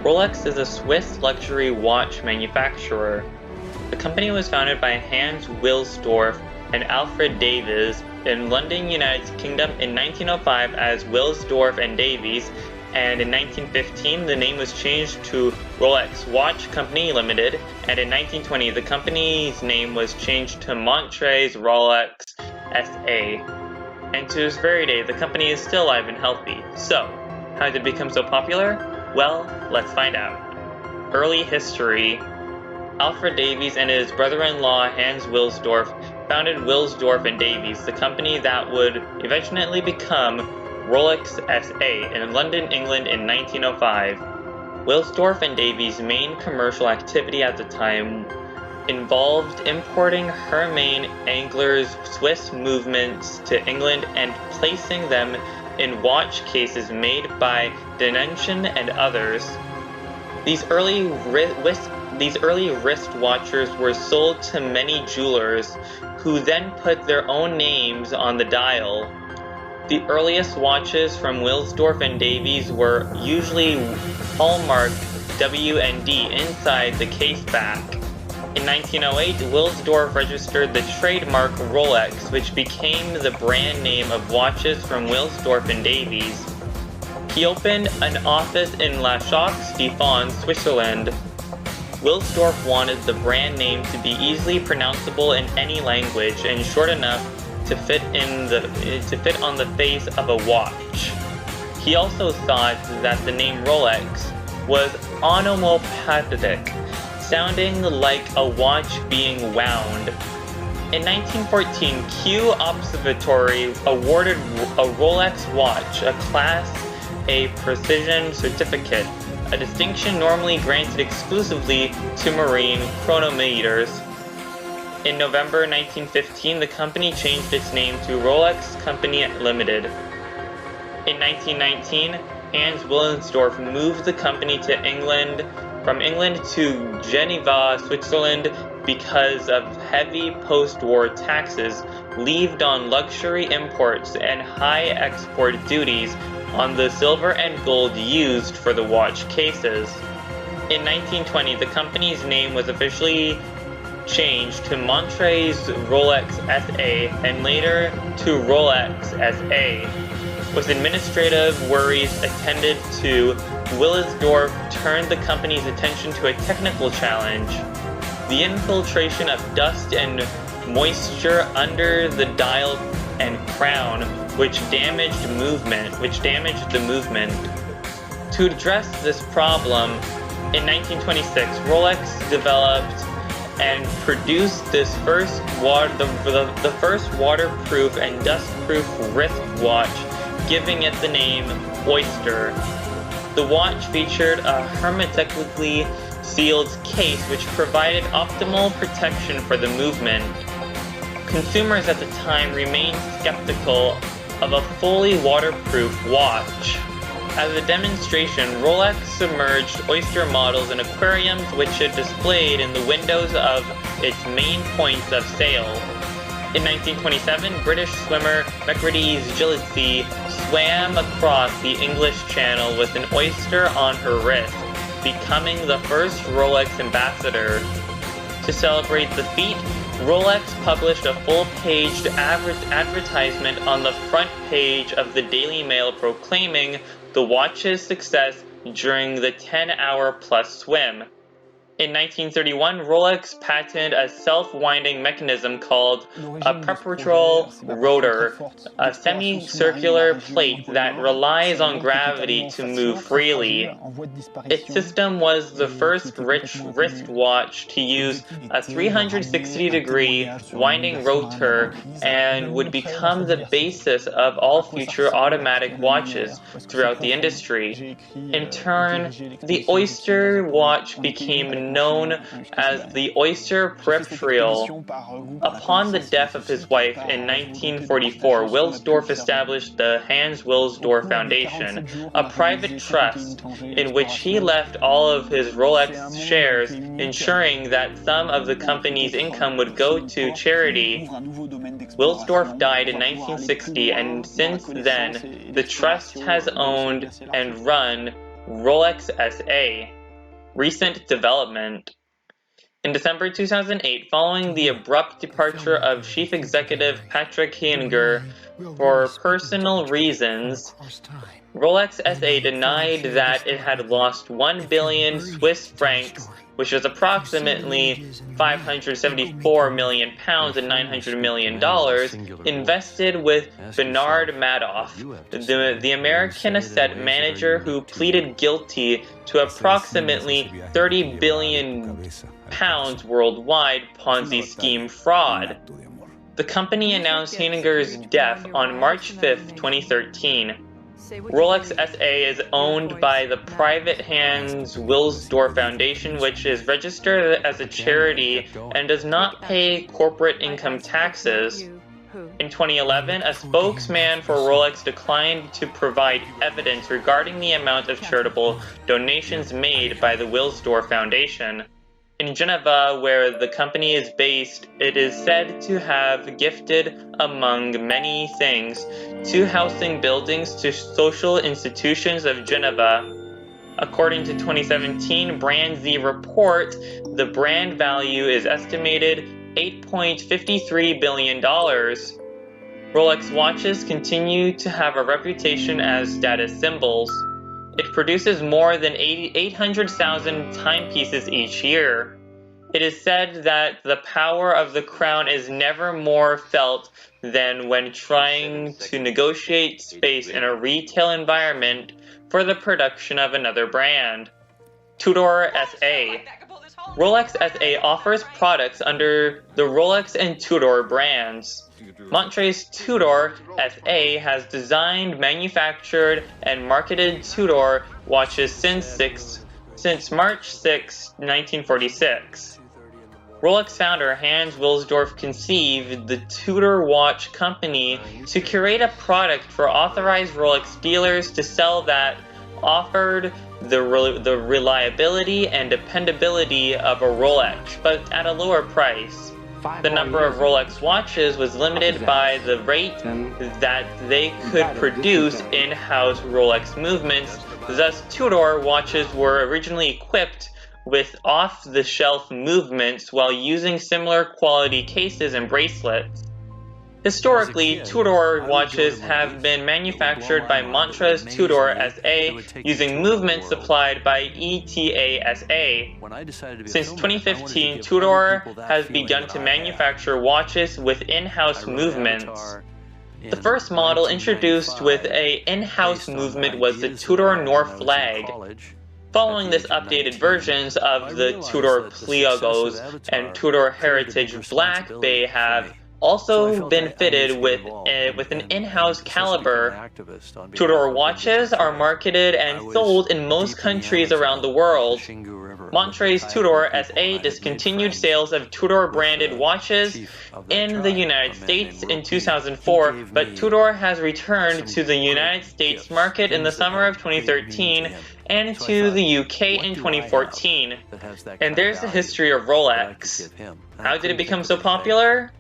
Rolex is a Swiss luxury watch manufacturer. The company was founded by Hans Wilsdorf and Alfred Davis in London, United Kingdom in 1905 as Wilsdorf and Davis, and in 1915 the name was changed to Rolex Watch Co Limited, and in 1920 the company's name was changed to Montres Rolex S.A. And to this very day the company is still alive and healthy. So, how did it become so popular? Well, let's find out. Early history. Alfred Davis and his brother-in-law Hans Wilsdorf founded Wilsdorf and Davis, the company that would eventually become Rolex S.A. in London, England in 1905. Wilsdorf and Davis' main commercial activity at the time involved importing Hermes anglers' Swiss movements to England and placing them in watch cases made by Denenchen and others. These early wrist watchers were sold to many jewelers, who then put their own names on the dial. The earliest watches from Wilsdorf and Davis were usually hallmarked W and D inside the case back. In 1908, Wilsdorf registered the trademark Rolex, which became the brand name of watches from Wilsdorf and Davis. He opened an office in La Chaux-de-Fonds, Switzerland. Wilsdorf wanted the brand name to be easily pronounceable in any language and short enough to fit on the face of a watch. He also thought that the name Rolex was onomatopoeic, sounding like a watch being wound. In 1914, Kew Observatory awarded a Rolex watch a Class A Precision Certificate, a distinction normally granted exclusively to marine chronometers. In November 1915, the company changed its name to Rolex Company Limited. In 1919, Hans Wilsdorf moved the company from England to Geneva, Switzerland, because of heavy post-war taxes levied on luxury imports and high export duties on the silver and gold used for the watch cases. In 1920, the company's name was officially changed to Montres Rolex S.A. and later to Rolex S.A. With administrative worries attended to, Wilsdorf turned the company's attention to a technical challenge: the infiltration of dust and moisture under the dial and crown, which damaged the movement. To address this problem, in 1926, Rolex developed and produced the first waterproof and dustproof wrist watch, giving it the name Oyster. The watch featured a hermetically sealed case which provided optimal protection for the movement. Consumers at the time remained skeptical of a fully waterproof watch. As a demonstration, Rolex submerged Oyster models in aquariums which it displayed in the windows of its main points of sale. In 1927, British swimmer Mercedes Gillespie swam across the English Channel with an oyster on her wrist, becoming the first Rolex ambassador. To celebrate the feat, Rolex published a full-page advertisement on the front page of the Daily Mail proclaiming the watch's success during the 10-hour-plus swim. In 1931, Rolex patented a self-winding mechanism called a perpetual rotor, a semicircular plate that relies on gravity to move freely. Its system was the first wrist watch to use a 360-degree winding rotor and would become the basis of all future automatic watches throughout the industry. In turn, the Oyster watch became known as the Oyster Perpetual. Upon the death of his wife in 1944, Wilsdorf established the Hans Wilsdorf Foundation, a private trust in which he left all of his Rolex shares, ensuring that some of the company's income would go to charity. Wilsdorf died in 1960, and since then, the trust has owned and run Rolex S.A. Recent development. In December 2008, following the abrupt departure of Chief Executive Patrick Heininger for personal reasons, Rolex S.A. denied that it had lost 1 billion Swiss francs, which is approximately 574 million pounds and $900 million, invested with Bernard Madoff, the American asset manager who pleaded guilty to approximately 30 billion pounds worldwide Ponzi scheme fraud. The company announced Heininger's death on March 5, 2013. Rolex S.A. is owned by the private Hans Wilsdorf Foundation, which is registered as a charity and does not pay corporate income taxes. In 2011, a spokesman for Rolex declined to provide evidence regarding the amount of charitable donations made by the Wilsdorf Foundation. In Geneva, where the company is based, it is said to have gifted, among many things, 2 housing buildings to social institutions of Geneva. According to 2017 Brand Z report, the brand value is estimated $8.53 billion. Rolex watches continue to have a reputation as status symbols. It produces more than 800,000 timepieces each year. It is said that the power of the crown is never more felt than when trying to negotiate space in a retail environment for the production of another brand. Tudor S.A. Rolex S.A. offers products under the Rolex and Tudor brands. Montres Tudor S.A. has designed, manufactured, and marketed Tudor watches since March 6, 1946. Rolex founder Hans Wilsdorf conceived the Tudor Watch Company to create a product for authorized Rolex dealers to sell that offered the reliability and dependability of a Rolex, but at a lower price. The number of Rolex watches was limited by the rate that they could produce in-house Rolex movements, thus Tudor watches were originally equipped with off-the-shelf movements while using similar quality cases and bracelets. Historically, Tudor watches have been manufactured by Montres Tudor S.A. using movements supplied by ETA S.A. Since 2015, Tudor has begun to manufacture watches with in-house movements. The first model introduced with an in-house movement was the Tudor North Flag. Following this, updated versions of the Tudor Pliagos and Tudor Heritage Black Bay have also been fitted with an in-house caliber. Tudor watches are marketed and sold in most countries around the world. Montres Tudor S.A. discontinued sales of Tudor-branded watches in the United States in 2004, but Tudor has returned to the United States market in the summer of 2013 and to the UK in 2014. And there's the history of Rolex. How did it become so popular?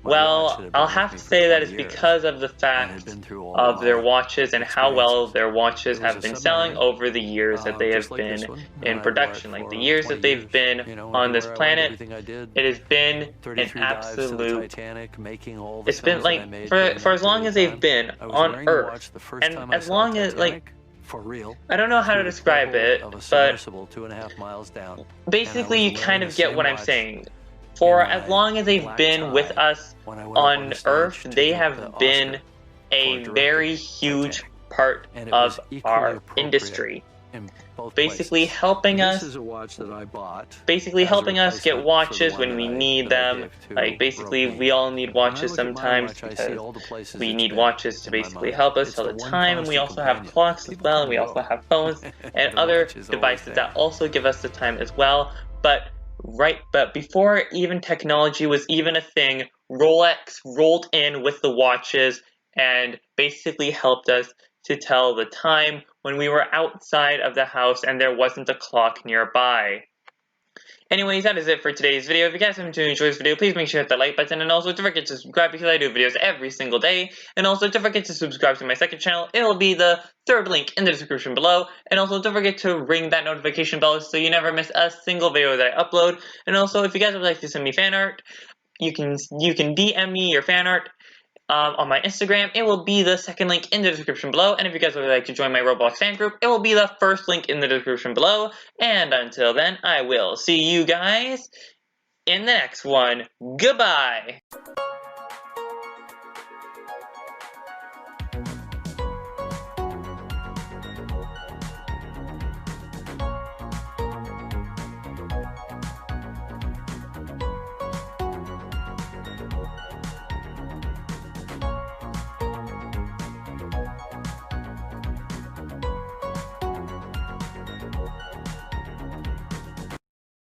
Well, I'll have to say that it's because of the fact of their watches and how well their watches have been selling over the years that they have been in production. Like the years that they've been on this planet, it has been an absolute, it's been like, for as long as they've been on Earth, and as long as, like, I don't know how to describe it, but basically you kind of get what I'm saying. For as long as they've been with us on Earth, they have been a very huge part of our industry. Basically helping us get watches when we need them. Like basically we all need watches sometimes because we need watches to basically help us tell the time, and we also have clocks as well, and we also have phones and other devices that also give us the time as well. But before even technology was even a thing, Rolex rolled in with the watches and basically helped us to tell the time when we were outside of the house and there wasn't a clock nearby. Anyways, that is it for today's video. If you guys haven't enjoyed this video, please make sure to hit that like button, and also don't forget to subscribe because I do videos every single day. And also don't forget to subscribe to my second channel. It will be the third link in the description below. And also don't forget to ring that notification bell so you never miss a single video that I upload. And also, if you guys would like to send me fan art, you can DM me your fan art on my Instagram. It will be the second link in the description below. And if you guys would like to join my Roblox fan group, it will be the first link in the description below. And until then, I will see you guys in the next one. Goodbye!